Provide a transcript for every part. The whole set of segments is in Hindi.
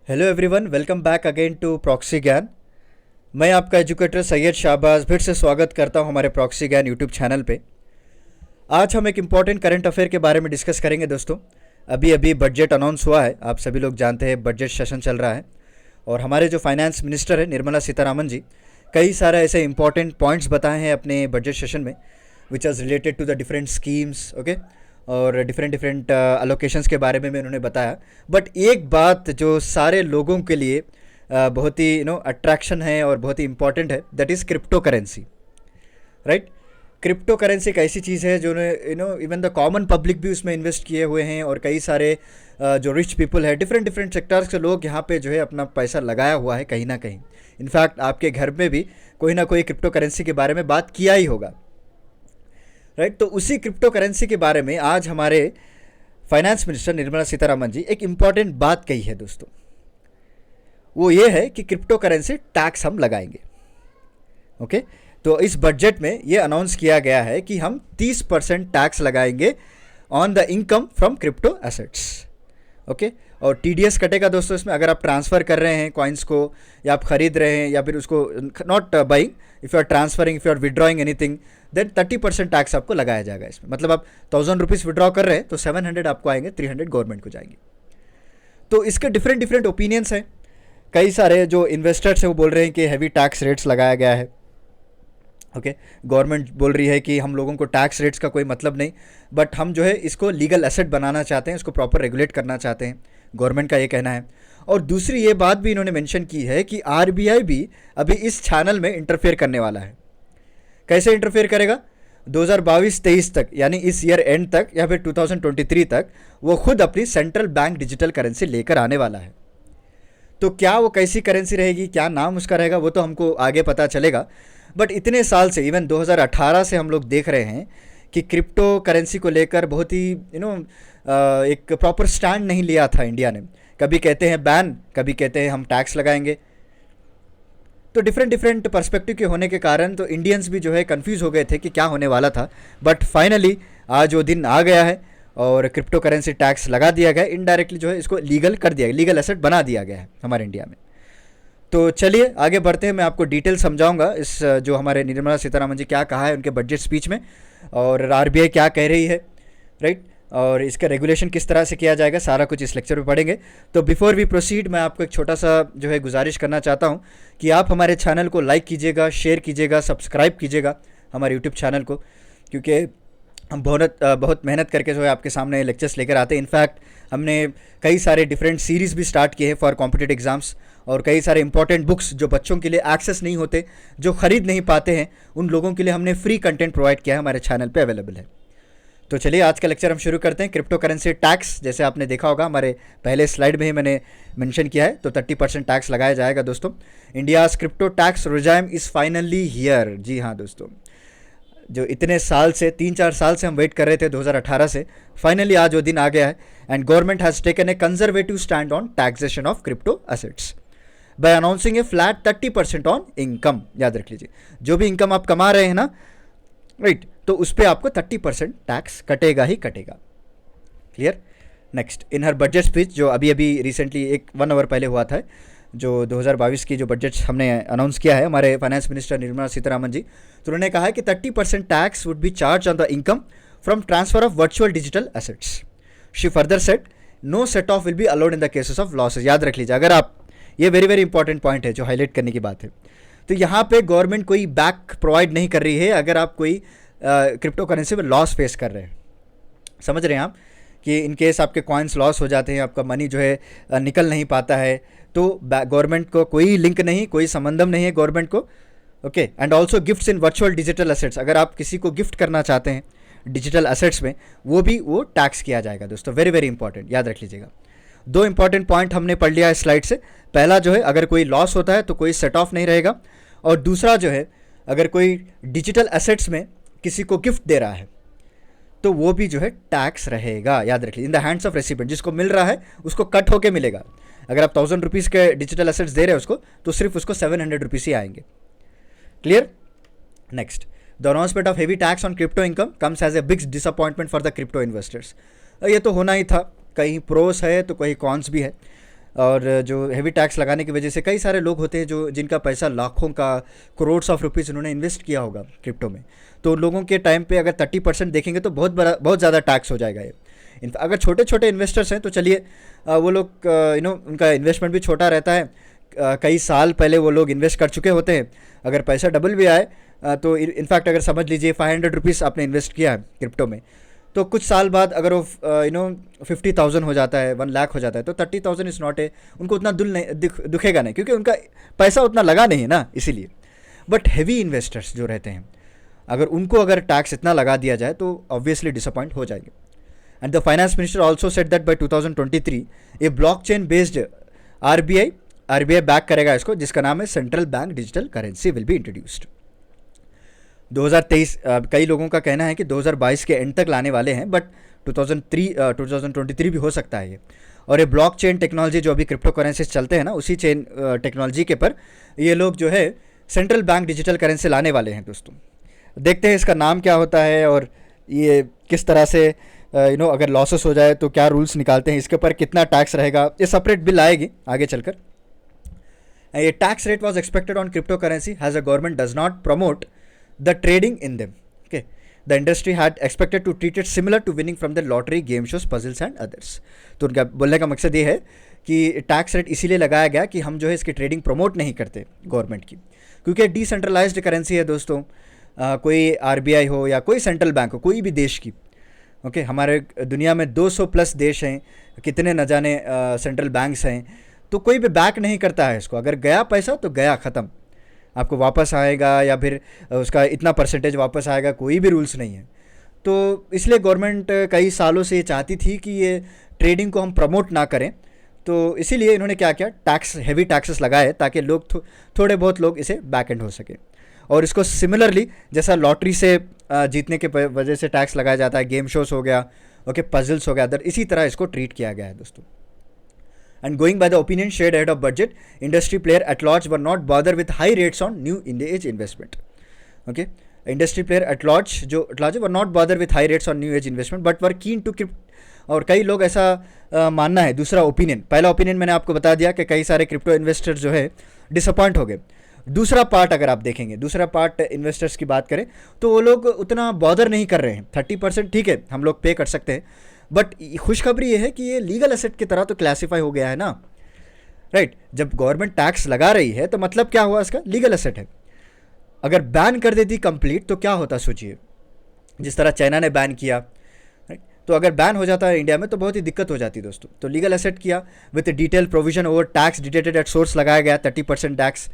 Hello everyone, welcome back again to Proxy Gyan. मैं आपका एजुकेटर सैयद शाहबाज फिर से स्वागत करता हूं हमारे प्रॉक्सी ज्ञान यूट्यूब चैनल पे। आज हम एक इम्पॉर्टेंट करंट अफेयर के बारे में डिस्कस करेंगे दोस्तों। अभी अभी बजट अनाउंस हुआ है, आप सभी लोग जानते हैं बजट सेशन चल रहा है और हमारे जो फाइनेंस मिनिस्टर है निर्मला सीतारामन जी कई सारे ऐसे इंपॉर्टेंट पॉइंट्स बताए हैं अपने बजट सेशन में which is related to the different schemes, okay, और डिफरेंट डिफरेंट अलोकेशंस के बारे में उन्होंने बताया। बट एक बात जो सारे लोगों के लिए बहुत ही अट्रैक्शन है और बहुत ही इंपॉर्टेंट है, that is crypto currency, right. Crypto currency एक ऐसी चीज़ है जो इवन द कॉमन पब्लिक भी उसमें इन्वेस्ट किए हुए हैं और कई सारे जो रिच पीपल है डिफरेंट डिफरेंट सेक्टर्स के लोग यहाँ पे जो है अपना पैसा लगाया हुआ है कहीं ना कहीं। इनफैक्ट आपके घर में भी कोई ना कोई क्रिप्टो करेंसी के बारे में बात किया ही होगा, राइट। तो उसी क्रिप्टो करेंसी के बारे में आज हमारे फाइनेंस मिनिस्टर निर्मला सीतारामन जी एक इम्पॉर्टेंट बात कही है दोस्तों। वो ये है कि क्रिप्टो करेंसी टैक्स हम लगाएंगे, ओके। तो इस बजट में ये अनाउंस किया गया है कि हम 30% टैक्स लगाएंगे on the income from crypto assets, okay. और टीडीएस कटेगा दोस्तों इसमें, अगर आप ट्रांसफ़र कर रहे हैं कॉइन्स को या आप खरीद रहे हैं या फिर उसको not buying, if you are transferring, if you are withdrawing anything, then 30% tax आपको लगाया जाएगा इसमें। मतलब आप 1000 रुपीज़ विड्रॉ कर रहे हैं तो 700 आपको आएंगे, 300 गवर्नमेंट को जाएंगे। तो इसके डिफरेंट डिफरेंट ओपिनियंस हैं। कई सारे जो इन्वेस्टर्स हैं वो बोल रहे हैं कि हैवी टैक्स रेट्स लगाया गया है, ओके। गवर्नमेंट बोल रही है कि हम लोगों को टैक्स रेट्स का कोई मतलब नहीं, बट हम जो है इसको लीगल एसेट बनाना चाहते हैं, इसको प्रॉपर रेगुलेट करना चाहते हैं, गवर्नमेंट का ये कहना है। और दूसरी ये बात भी इन्होंने मेंशन की है कि आरबीआई भी अभी इस चैनल में इंटरफेयर करने वाला है। कैसे इंटरफेयर करेगा? 2022-23 तक, यानी इस ईयर एंड तक या फिर 2023 तक वो खुद अपनी सेंट्रल बैंक डिजिटल करेंसी लेकर आने वाला है। तो क्या वो कैसी करेंसी रहेगी, क्या नाम उसका रहेगा, वो तो हमको आगे पता चलेगा। बट इतने साल से, इवन 2018 से हम लोग देख रहे हैं कि क्रिप्टो करेंसी को लेकर बहुत ही एक प्रॉपर स्टैंड नहीं लिया था इंडिया ने। कभी कहते हैं बैन, कभी कहते हैं हम टैक्स लगाएंगे। तो डिफरेंट डिफरेंट पर्सपेक्टिव के होने के कारण तो इंडियंस भी जो है कंफ्यूज हो गए थे कि क्या होने वाला था। बट फाइनली आज वो दिन आ गया है और क्रिप्टो करेंसी टैक्स लगा दिया गया, इनडायरेक्टली जो है इसको लीगल कर दिया गया, लीगल एसेट बना दिया गया है हमारे इंडिया में। तो चलिए आगे बढ़ते हैं, मैं आपको डिटेल समझाऊंगा इस जो हमारे निर्मला सीतारामन जी क्या कहा है उनके बजट स्पीच में और आरबीआई क्या कह रही है, राइट, और इसका रेगुलेशन किस तरह से किया जाएगा, सारा कुछ इस लेक्चर में पढ़ेंगे। तो बिफोर वी प्रोसीड मैं आपको एक छोटा सा जो है गुजारिश करना चाहता हूँ कि आप हमारे चैनल को लाइक कीजिएगा, शेयर कीजिएगा, सब्सक्राइब कीजिएगा हमारे यूट्यूब चैनल को, क्योंकि हम बहुत मेहनत करके जो है आपके सामने लेक्चर्स लेकर आते हैं। इनफैक्ट हमने कई सारे डिफरेंट सीरीज़ भी स्टार्ट किए हैं फॉर कॉम्पिटिटिव एग्जाम्स और कई सारे इंपॉर्टेंट बुक्स जो बच्चों के लिए एक्सेस नहीं होते, जो ख़रीद नहीं पाते हैं, उन लोगों के लिए हमने फ्री कंटेंट प्रोवाइड किया है, हमारे चैनल पे अवेलेबल है। तो चलिए आज का लेक्चर हम शुरू करते हैं। क्रिप्टो करेंसी टैक्स, जैसे आपने देखा होगा हमारे पहले स्लाइड में ही मैंने मेंशन किया है, तो 30% टैक्स लगाया जाएगा दोस्तों। India's crypto tax regime is finally here. जी हाँ दोस्तों, जो इतने साल से 3-4 साल से हम वेट कर रहे थे 2018 से, फाइनली आज वो दिन आ गया है। And government has taken a conservative stand on taxation of crypto assets bye announcing A flat 30% on income. याद रख लीजिए, जो भी इनकम आप कमा रहे हैं ना, राइट, तो उस पर आपको 30% टैक्स कटेगा ही कटेगा। क्लियर? नेक्स्ट, इन हर बजट स्पीच जो अभी अभी रिसेंटली 1 आवर पहले हुआ था, जो 2022 की जो बजट हमने अनाउंस किया है हमारे फाइनेंस मिनिस्टर निर्मला सीतारामन जी, तो उन्होंने कहा है कि 30% tax would be charge on the income from transfer of virtual digital assets. She further set no set off will be allowed in the cases of losses. याद रख लीजिए, अगर आप, ये वेरी वेरी इंपॉर्टेंट पॉइंट है जो हाईलाइट करने की बात है। तो यहाँ पे गवर्नमेंट कोई बैक प्रोवाइड नहीं कर रही है अगर आप कोई क्रिप्टो करेंसी में लॉस फेस कर रहे हैं। समझ रहे हैं आप कि इन केस आपके कॉइन्स लॉस हो जाते हैं, आपका मनी जो है निकल नहीं पाता है, तो गवर्नमेंट को कोई लिंक नहीं, कोई संबंधम नहीं है गवर्नमेंट को, okay. And also gifts in virtual digital assets, अगर आप किसी को गिफ्ट करना चाहते हैं डिजिटल एसेट्स में, वो टैक्स किया जाएगा दोस्तों। वेरी वेरी इंपॉर्टेंट, याद रख लीजिएगा। 2 इंपॉर्टेंट पॉइंट हमने पढ़ लिया है स्लाइड से। पहला जो है, अगर कोई लॉस होता है तो कोई सेट ऑफ नहीं रहेगा, और दूसरा जो है, अगर कोई डिजिटल एसेट्स में किसी को गिफ्ट दे रहा है तो वो भी जो है टैक्स रहेगा। याद रखिए, in the hands of recipient, जिसको मिल रहा है उसको कट होके मिलेगा। अगर आप 1000 रुपीज़ के डिजिटल एसेट्स दे रहे हैं उसको, तो सिर्फ उसको 700 रुपीज़ ही आएंगे। Clear? Next, the announcement of heavy tax on crypto income comes as a big disappointment for the crypto investors. ये तो होना ही था, कहीं प्रोस है तो कहीं कॉन्स भी है। और जो हेवी टैक्स लगाने की वजह से कई सारे लोग होते हैं जो जिनका पैसा लाखों का, करोड्स ऑफ रुपीज़ उन्होंने इन्वेस्ट किया होगा क्रिप्टो में। तो उन लोगों के टाइम पे अगर 30% देखेंगे तो बहुत ज़्यादा टैक्स हो जाएगा ये। अगर छोटे छोटे इन्वेस्टर्स हैं तो चलिए वो लोग उनका इन्वेस्टमेंट भी छोटा रहता है, कई साल पहले वो लोग इन्वेस्ट कर चुके होते हैं, अगर पैसा डबल भी आए तो इनफैक्ट अगर समझ लीजिए 500 रुपीज़ आपने इन्वेस्ट किया है क्रिप्टो में, तो कुछ साल बाद अगर वो 50,000 हो जाता है, 1 लाख हो जाता है, तो 30,000 इज़ नॉट ए, उनको उतना दुखेगा नहीं, क्योंकि उनका पैसा उतना लगा नहीं है ना, इसीलिए। बट हैवी इन्वेस्टर्स जो रहते हैं, अगर टैक्स इतना लगा दिया जाए तो ऑब्वियसली डिसअपॉइंट हो जाएंगे। And the finance minister also said that by 2023 A blockchain based RBI back करेगा इसको, जिसका नाम है central bank digital currency will be introduced. 2023 कई लोगों का कहना है कि 2022 के एंड तक लाने वाले हैं, बट 2023 भी हो सकता है ये। और ये ब्लॉक चेन टेक्नोलॉजी जो अभी क्रिप्टो करेंसी चलते हैं ना, उसी चेन टेक्नोलॉजी के पर ये लोग जो है सेंट्रल बैंक डिजिटल करेंसी लाने वाले हैं दोस्तों। देखते हैं इसका नाम क्या होता है और ये किस तरह से अगर लॉसेस हो जाए तो क्या रूल्स निकालते हैं, इसके ऊपर कितना टैक्स रहेगा, ये सेपरेट बिल आएगी आगे चलकर। ये tax rate was expected on crypto currency has a government does not promote the trading in them. Okay, the industry had expected to treat it similar to winning from the lottery, game shows, puzzles and others. तो उनका बोलने का मकसद ये है कि टैक्स रेट इसीलिए लगाया गया कि हम जो है इसकी ट्रेडिंग प्रमोट नहीं करते गवर्नमेंट की, क्योंकि डिसेंट्रलाइज्ड करेंसी है दोस्तों। कोई आरबीआई हो या कोई सेंट्रल बैंक हो, कोई भी देश की, ओके हमारे दुनिया में 200 प्लस देश हैं, कितने न जाने सेंट्रल बैंक्स हैं, तो कोई भी बैक नहीं करता है इसको। अगर गया पैसा तो गया, ख़त्म, आपको वापस आएगा या फिर उसका इतना परसेंटेज वापस आएगा, कोई भी रूल्स नहीं है। तो इसलिए गवर्नमेंट कई सालों से ये चाहती थी कि ये ट्रेडिंग को हम प्रमोट ना करें, तो इसीलिए इन्होंने क्या किया, हैवी टैक्सेस लगाए ताकि लोग थोड़े बहुत लोग इसे बैक एंड हो सके। और इसको सिमिलरली जैसा लॉटरी से जीतने के वजह से टैक्स लगाया जाता है, गेम शोज हो गया, ओके पजल्स हो गया, अदर, इसी तरह इसको ट्रीट किया गया है दोस्तों। And going by the opinion shared ahead of budget, industry player at large were not bothered with high rates on new age investment. Okay, industry player at large were not bothered with high rates on new age investment, but were keen to keep. और कई लोग ऐसा मानना है। दूसरा ओपिनियन, पहला ओपिनियन मैंने आपको बता दिया कि कई सारे क्रिप्टो इन्वेस्टर्स जो है डिसअपॉइंट हो गए। दूसरा पार्ट अगर आप देखेंगे, दूसरा पार्ट इन्वेस्टर्स की बात करें तो वो लोग उतना बॉदर नहीं कर रहे हैं। 30% ठीक है, हम लोग पे कर सकते हैं, बट खुशखबरी ये है कि ये लीगल एसेट की तरह तो क्लासीफाई हो गया है ना, राइट। जब गवर्नमेंट टैक्स लगा रही है तो मतलब क्या हुआ, इसका लीगल एसेट है। अगर बैन कर देती कंप्लीट तो क्या होता सोचिए, जिस तरह चाइना ने बैन किया, राइट। तो अगर बैन हो जाता है इंडिया में तो बहुत ही दिक्कत हो जाती दोस्तों। तो लीगल एसेट किया with detail provision over tax डिटेटेड एट सोर्स लगाया गया 30% टैक्स,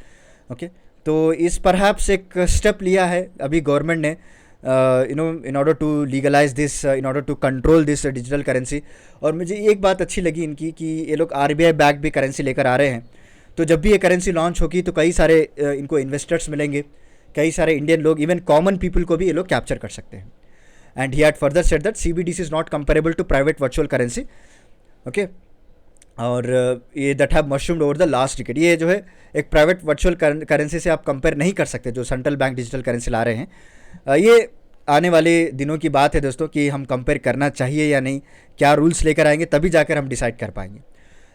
ओके। तो इस परहैप्स एक स्टेप लिया है अभी गवर्नमेंट ने in order to legalize this, in order to control this digital currency। और मुझे एक बात अच्छी लगी इनकी कि ये लोग आरबीआई बैक भी करेंसी लेकर आ रहे हैं। तो जब भी ये करेंसी लॉन्च होगी तो कई सारे इनको इन्वेस्टर्स मिलेंगे, कई सारे इंडियन लोग, इवन कॉमन पीपल को भी ये लोग कैप्चर कर सकते हैं। And he had further said that CBDC is not comparable to private virtual currency, okay. और ये that have mushroomed over the last decade, ये जो है एक प्राइवेट वर्चुअल करेंसी से आप कंपेयर नहीं कर सकते जो सेंट्रल बैंक डिजिटल करेंसी ला रहे हैं। ये आने वाले दिनों की बात है दोस्तों कि हम कंपेयर करना चाहिए या नहीं, क्या रूल्स लेकर आएंगे तभी जाकर हम डिसाइड कर पाएंगे।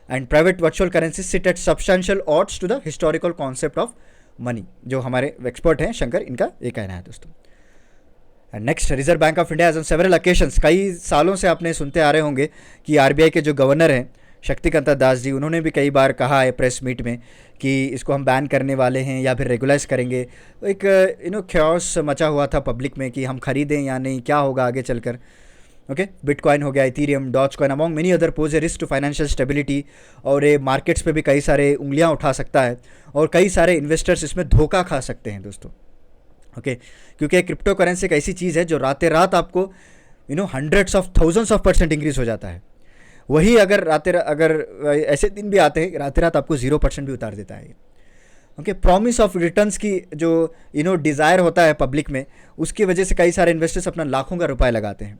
And private virtual currency sit at substantial odds to the historical concept of money, जो हमारे एक्सपर्ट हैं शंकर, इनका ये कहना है दोस्तों। And next, Reserve Bank of India has on several occasions, कई सालों से आपने सुनते आ रहे होंगे कि आरबीआई के जो गवर्नर हैं शक्तिकांता दास जी, उन्होंने भी कई बार कहा है प्रेस मीट में कि इसको हम बैन करने वाले हैं या फिर रेगुलाइज करेंगे। एक ख्यास मचा हुआ था पब्लिक में कि हम खरीदें या नहीं, क्या होगा आगे चलकर, ओके। बिटकॉइन हो गया, ethereum, dogecoin among many other pose a risk to financial stability, और ये मार्केट्स पे भी कई सारे उंगलियां उठा सकता है और कई सारे इन्वेस्टर्स इसमें धोखा खा सकते हैं दोस्तों, ओके। क्योंकि क्रिप्टो करेंसी एक ऐसी चीज़ है जो रातें रात आपको hundreds of thousands of % increase हो जाता है। वही अगर ऐसे दिन भी आते हैं रात रात आपको 0% भी उतार देता है, ओके। प्रॉमिस ऑफ रिटर्न्स की जो डिज़ायर होता है पब्लिक में, उसकी वजह से कई सारे इन्वेस्टर्स अपना लाखों का रुपए लगाते हैं।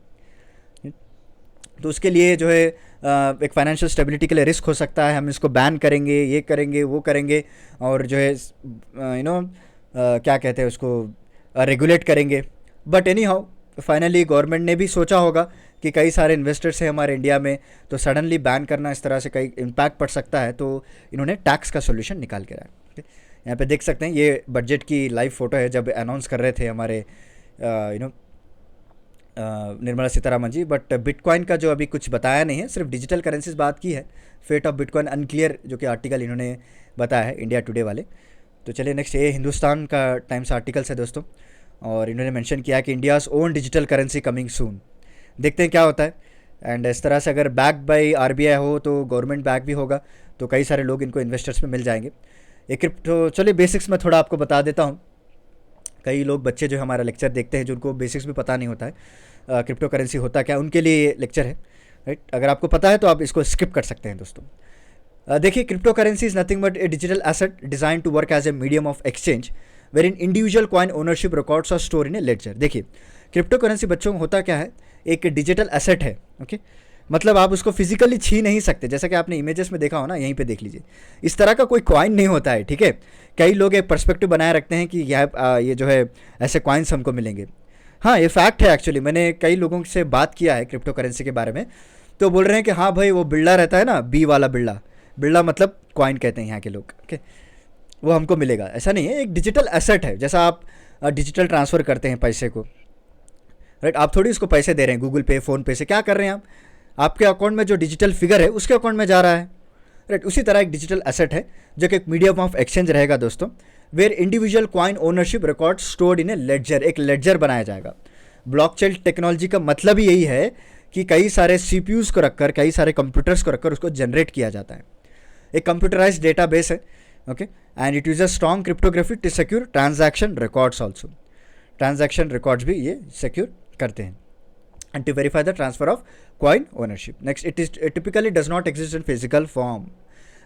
तो उसके लिए जो है एक फाइनेंशियल स्टेबिलिटी के लिए रिस्क हो सकता है, हम इसको बैन करेंगे, ये करेंगे, वो करेंगे, और जो है क्या कहते हैं उसको, रेगुलेट करेंगे। But any how finally government ने भी सोचा होगा कि कई सारे इन्वेस्टर्स हैं हमारे इंडिया में, तो सडनली बैन करना इस तरह से कई इम्पैक्ट पड़ सकता है, तो इन्होंने टैक्स का सोल्यूशन निकाल के रहा है। यहाँ पे देख सकते हैं ये बजट की लाइव फोटो है जब अनाउंस कर रहे थे हमारे निर्मला सीतारामन जी। बट बिटकॉइन का जो अभी कुछ बताया नहीं है, सिर्फ डिजिटल करेंसीज बात की है। फेट ऑफ बिटकॉइन अनक्लियर, जो कि आर्टिकल इन्होंने बताया है इंडिया टुडे वाले। तो चलिए नेक्स्ट, ये हिंदुस्तान का टाइम्स आर्टिकल्स है दोस्तों, और इन्होंने मेंशन किया कि India's own digital currency coming soon. देखते हैं क्या होता है। एंड इस तरह से अगर बैक बाई आरबीआई हो तो गवर्नमेंट बैक भी होगा, तो कई सारे लोग इनको इन्वेस्टर्स में मिल जाएंगे। एक क्रिप्टो, चलिए बेसिक्स में थोड़ा आपको बता देता हूँ। कई लोग बच्चे जो हमारा लेक्चर देखते हैं जिनको बेसिक्स भी पता नहीं होता है क्रिप्टो करेंसी होता क्या, उनके लिए ये लेक्चर है, राइट। अगर आपको पता है तो आप इसको स्किप कर सकते हैं दोस्तों। देखिए, crypto currency is nothing but a digital asset design to work as a medium of exchange where in individual coin ownership records और स्टोर इन ए लेडजर। देखिए, क्रिप्टो करेंसी बच्चों को होता क्या है, एक डिजिटल एसेट है, ओके। मतलब आप उसको फिजिकली छीन नहीं सकते, जैसा कि आपने इमेजेस में देखा हो ना, यहीं पे देख लीजिए, इस तरह का कोई कॉइन नहीं होता है, ठीक है। कई लोग एक पर्सपेक्टिव बनाए रखते हैं कि ये जो है ऐसे कॉइन्स हमको मिलेंगे। हाँ, ये फैक्ट है एक्चुअली। मैंने कई लोगों से बात किया है क्रिप्टो करेंसी के बारे में, तो बोल रहे हैं कि हाँ भाई, वो बिल्ला रहता है ना, बी वाला बिल्ला, बिल्ला मतलब कॉइन कहते हैं यहाँ के लोग, ओके, वो हमको मिलेगा। ऐसा नहीं है, एक डिजिटल एसेट है। जैसा आप डिजिटल ट्रांसफ़र करते हैं पैसे को, राइट, आप थोड़ी उसको पैसे दे रहे हैं गूगल पे, फ़ोन पे से, क्या कर रहे हैं आप, आपके अकाउंट में जो डिजिटल फिगर है उसके अकाउंट में जा रहा है, राइट। उसी तरह एक डिजिटल एसेट है जो कि एक मीडियम ऑफ एक्सचेंज रहेगा दोस्तों, where individual coin ownership record stored in a ledger, एक लेडजर बनाया जाएगा। ब्लॉकचेन टेक्नोलॉजी का मतलब ही यही है कि कई सारे सीपीयूज को रखकर, कई सारे कंप्यूटर्स को रखकर उसको जनरेट किया जाता है। एक कंप्यूटराइज्ड डेटाबेस है, okay, and it uses strong cryptography to secure transaction records also. Transaction records भी ये सिक्योर करते हैं and to verify the transfer of coin ownership. Next, it typically does not exist in physical form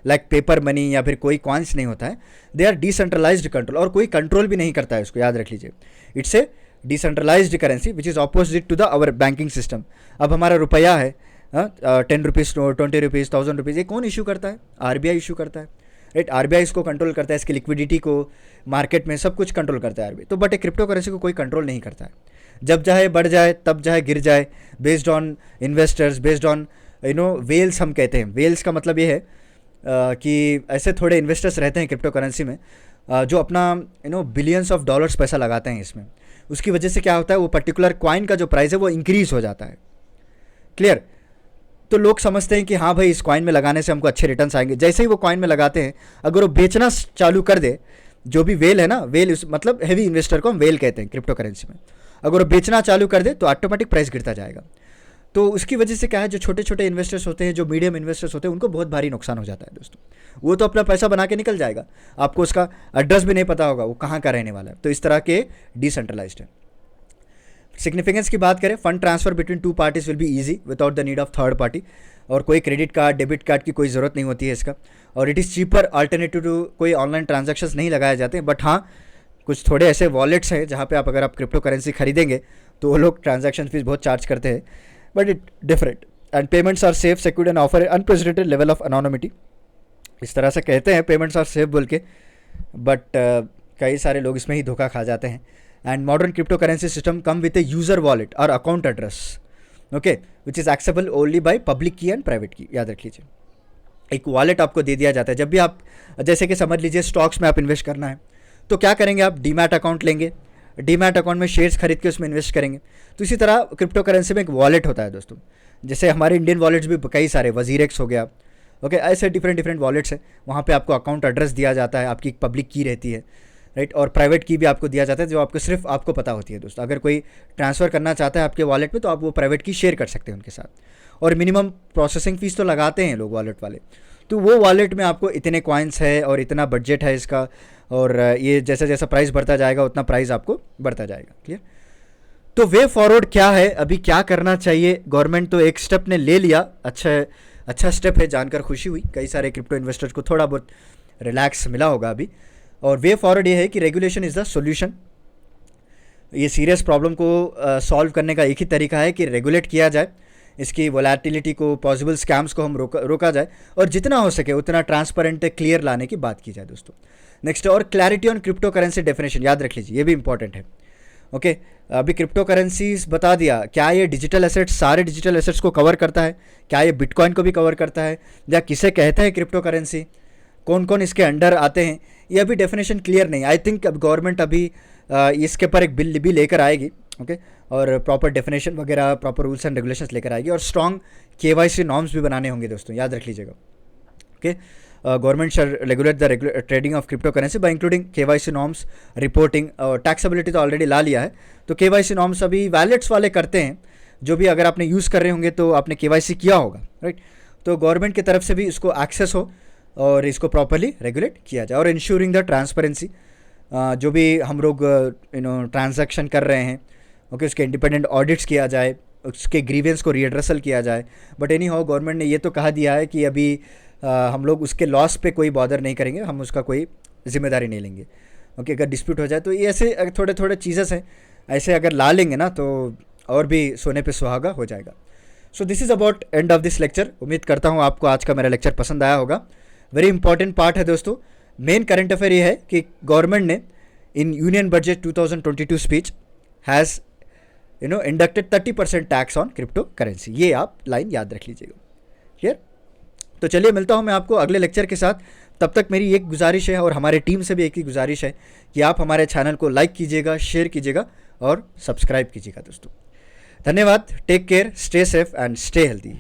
like paper money या फिर कोई coins नहीं होता है। They are decentralized control, और कोई कंट्रोल भी नहीं करता है उसको, याद रख लीजिए। It's a decentralized currency which is opposite to the our banking system। अब हमारा रुपया है 10 रुपीज़, 20 रुपीज़, 1000 रुपीज़, ये कौन इशू करता है? आरबीआई इशू करता है, राइट। आरबीआई इसको कंट्रोल करता है, इसकी लिक्विडिटी को, मार्केट में सब कुछ कंट्रोल करता है आरबीआई। तो बट एक क्रिप्टो करेंसी को कोई कंट्रोल नहीं करता है। जब चाहे बढ़ जाए, तब चाहे गिर जाए, based on investors, based on whales हम कहते हैं। वेल्स का मतलब ये है कि ऐसे थोड़े इन्वेस्टर्स रहते हैं क्रिप्टो करेंसी में जो अपना बिलियंस ऑफ डॉलर्स पैसा लगाते हैं इसमें। उसकी वजह से क्या होता है, वो पर्टिकुलर कॉइन का जो प्राइस है वो इंक्रीज़ हो जाता है। क्लियर? तो लोग समझते हैं कि हाँ भाई, इस कॉइन में लगाने से हमको अच्छे रिटर्न्स आएंगे। जैसे ही वो कॉइन में लगाते हैं, अगर वो बेचना चालू कर दे, जो भी वेल है ना, वेल मतलब हैवी इन्वेस्टर को हम वेल कहते हैं क्रिप्टो करेंसी में, अगर वो बेचना चालू कर दे तो ऑटोमेटिक प्राइस गिरता जाएगा। तो उसकी वजह से क्या है, जो छोटे छोटे इन्वेस्टर्स होते हैं, जो मीडियम इन्वेस्टर्स होते हैं, उनको बहुत भारी नुकसान हो जाता है दोस्तों। वो तो अपना पैसा बना के निकल जाएगा, आपको उसका एड्रेस भी नहीं पता होगा वो कहाँ का रहने वाला है। तो इस तरह के डिसेंट्रलाइज्ड है। सिग्निफिकेंस की बात करें, fund transfer between two parties will be easy without the need of third party, और कोई क्रेडिट कार्ड, डेबिट कार्ड की कोई ज़रूरत नहीं होती है इसका। और it is cheaper alternative to, कोई ऑनलाइन ट्रांजैक्शंस नहीं लगाए जाते हैं। बट हाँ, कुछ थोड़े ऐसे वॉलेट्स हैं जहाँ पे आप अगर आप क्रिप्टो करेंसी खरीदेंगे तो वो लोग ट्रांजैक्शन फीस बहुत चार्ज करते हैं, but it different and payments are safe, secured and offer unprecedented level of anonymity. इस तरह से कहते हैं पेमेंट्स आर सेफ बोल के, बट कई सारे लोग इसमें ही धोखा खा जाते हैं। And modern crypto currency system come with a user wallet और account address, okay, which is accessible only by public key and private key. याद रख लीजिए, एक वॉलेट आपको दे दिया जाता है। जब भी आप, जैसे कि समझ लीजिए स्टॉक्स में आप इन्वेस्ट करना है, तो क्या करेंगे, आप डीमैट अकाउंट लेंगे, डीमैट अकाउंट में शेयर्स खरीद के उसमें इन्वेस्ट करेंगे। तो इसी तरह क्रिप्टो करेंसी में एक वॉलेट होता है दोस्तों। जैसे हमारे इंडियन वॉलेट्स भी कई सारे, वजीरेक्स हो गया, ओके, ऐसे डिफरेंट वॉलेट्स हैं। वहाँ पे आपको अकाउंट एड्रेस दिया जाता है, आपकी पब्लिक की रहती है, राइट, और प्राइवेट की भी आपको दिया जाता है, जो आपको सिर्फ आपको पता होती है दोस्तों। अगर कोई ट्रांसफ़र करना चाहता है आपके वॉलेट में, तो आप वो प्राइवेट की शेयर कर सकते हैं उनके साथ। और मिनिमम प्रोसेसिंग फ़ीस तो लगाते हैं लोग वॉलेट वाले। तो वो वॉलेट में आपको इतने कॉइन्स है और इतना बजट है इसका, और ये जैसा जैसा प्राइस बढ़ता जाएगा उतना प्राइस आपको बढ़ता जाएगा। क्लियर? तो वे फॉरवर्ड क्या है, अभी क्या करना चाहिए? गवर्नमेंट तो एक स्टेप ने ले लिया, अच्छा स्टेप है, जानकर खुशी हुई। कई सारे क्रिप्टो इन्वेस्टर्स को थोड़ा बहुत रिलैक्स मिला होगा अभी। और वे फॉरवर्ड ये है कि रेगुलेशन इज़ द सोल्यूशन। ये सीरियस प्रॉब्लम को सॉल्व करने का एक ही तरीका है कि रेगुलेट किया जाए, इसकी वोलेटिलिटी को, पॉसिबल स्कैम्स को हम रोका जाए, और जितना हो सके उतना ट्रांसपेरेंट, क्लियर लाने की बात की जाए दोस्तों। नेक्स्ट, और clarity on crypto currency definition, याद रख लीजिए, ये भी इंपॉर्टेंट है। ओके, अभी क्रिप्टो करेंसीज बता दिया, क्या ये डिजिटल एसेट्स, सारे डिजिटल एसेट्स को कवर करता है, क्या ये बिटकॉइन को भी कवर करता है, या किसे कहते हैं क्रिप्टो करेंसी, कौन कौन इसके अंडर आते हैं, ये अभी डेफिनेशन क्लियर नहीं। आई थिंक अब गवर्नमेंट अभी इसके ऊपर एक बिल भी लेकर आएगी, ओके, और प्रॉपर डेफिनेशन वगैरह, प्रॉपर रूल्स एंड रेगुलेशंस लेकर आएगी, और स्ट्रॉन्ग KYC नॉर्म्स भी बनाने होंगे दोस्तों, याद रख लीजिएगा। Okay, government shell regulate the trading of crypto currency bye including KYC norms, reporting, taxability तो ऑलरेडी ला लिया है, तो KYC नॉर्म्स अभी वैलेट्स वाले करते हैं, जो भी अगर आपने यूज़ कर रहे होंगे तो आपने KYC किया होगा, राइट। तो गवर्नमेंट की तरफ से भी इसको एक्सेस हो और इसको प्रॉपरली रेगुलेट किया जाए, और इंश्योरिंग द ट्रांसपेरेंसी, जो भी हम लोग ट्रांजैक्शन कर रहे हैं, ओके, उसके इंडिपेंडेंट ऑडिट्स किया जाए, उसके ग्रीवेंस को रीएड्रेसल किया जाए। बट एनी हाउ गवर्नमेंट ने ये तो कहा दिया है कि अभी हम लोग उसके लॉस पे कोई बॉदर नहीं करेंगे, हम उसका कोई जिम्मेदारी नहीं लेंगे, ओके। अगर डिस्प्यूट हो जाए तो ये ऐसे थोड़े थोड़े चीज़ें हैं, ऐसे अगर ला लेंगे ना तो और भी सोने पे सुहागा हो जाएगा। So this is about end of this lecture. उम्मीद करता हूँ आपको आज का मेरा लेक्चर पसंद आया होगा। वेरी इंपॉर्टेंट पार्ट है दोस्तों, मेन करंट अफेयर ये है कि गवर्नमेंट ने in union budget 2022 speech has inducted 30% tax on crypto currency. ये आप लाइन याद रख लीजिएगा, क्लियर। तो चलिए मिलता हूँ मैं आपको अगले लेक्चर के साथ। तब तक मेरी एक गुजारिश है और हमारे टीम से भी एक ही गुजारिश है कि आप हमारे चैनल को लाइक कीजिएगा, शेयर कीजिएगा और सब्सक्राइब कीजिएगा दोस्तों। धन्यवाद, take care, stay safe and stay healthy.